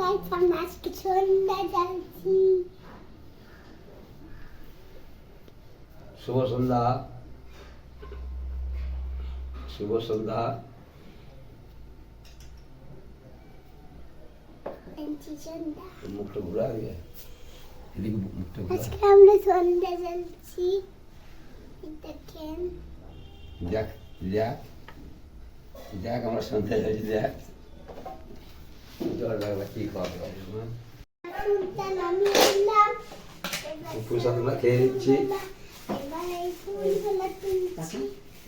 Guys আমরা আজকে সন্ধ্যা জ্বালছি। শুভ সন্ধ্যা, শুভ সন্ধ্যা। মুখটা ঘুরা গিয়ে এদিকে মুখটা ঘুরা। আজকে আমরা সন্ধ্যা জ্বালছি, দেখেন। দেখ দেখ দেখ আমরা সন্ধ্যা জ্বালছি, দেখ জ্বর লাগলে কি করবে। ফুলগুলো খেয়ে নিচ্ছি।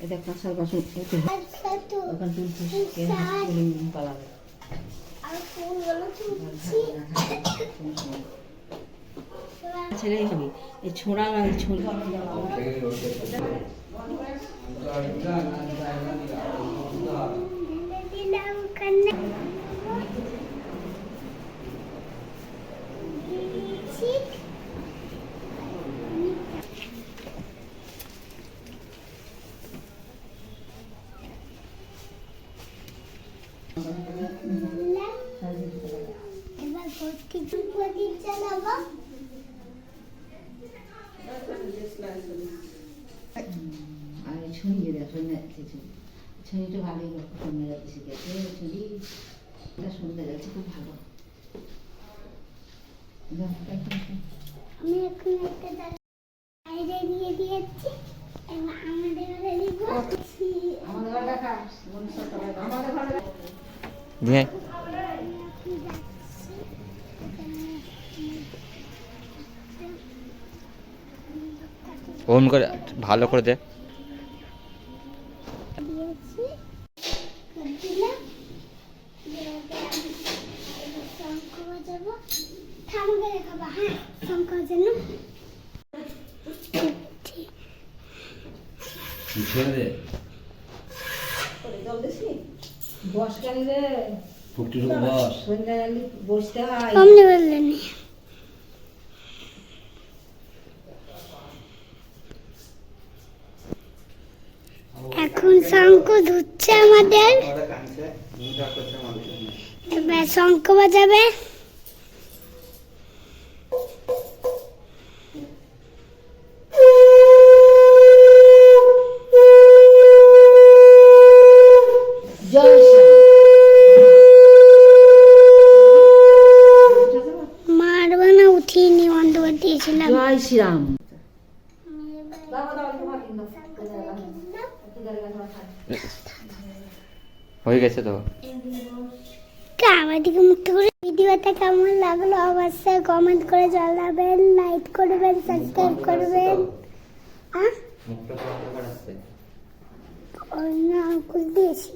এটা কাঁচার বাসন ওখান তুলছিস পালাবে। ছেলেই হবে এই ছোঁড়া না এই ছোঁড়া এবার ভর্তি প্রদীপ জ্বালাবো। আর ছড়িয়ে দেয় ছড়িটা ভালোই সন্ধ্যা যাচ্ছে শিখেছে ছড়ি সন্ধ্যা যাচ্ছে খুব ভালো। আমি এখন একটা বাইরে দিয়ে দিয়েছি, এবার আমাদের ঘরে দিব। আমাদের ঘরে দেখা আমাদের ঘরে নিয়ে অন করে ভালো করে দে। দিয়েছি দিলাম, শঙ্খ বাজাবো। ঠাকুরকে দেখাবো, হ্যাঁ শঙ্খ বাজানো। বস কেন রে বস সন্ধ্যা বসতে হয়। অমনি বললেন এখন শঙ্খ ধুচ্ছে আমাদের, এবার শঙ্খ বাজাবে। মারবা না, উঠিনি, বন্ধ করে দিয়েছিলাম। জয় শ্রীরাম। হয়ে গেছে তো। আমার দিকে মুক্ত করে। ভিডিওটা কেমন লাগলো অবশ্যই কমেন্ট করে জানাবেন, লাইক করবেন, সাবস্ক্রাইব করবেন। ওই না আঙ্কুল দিয়েছি।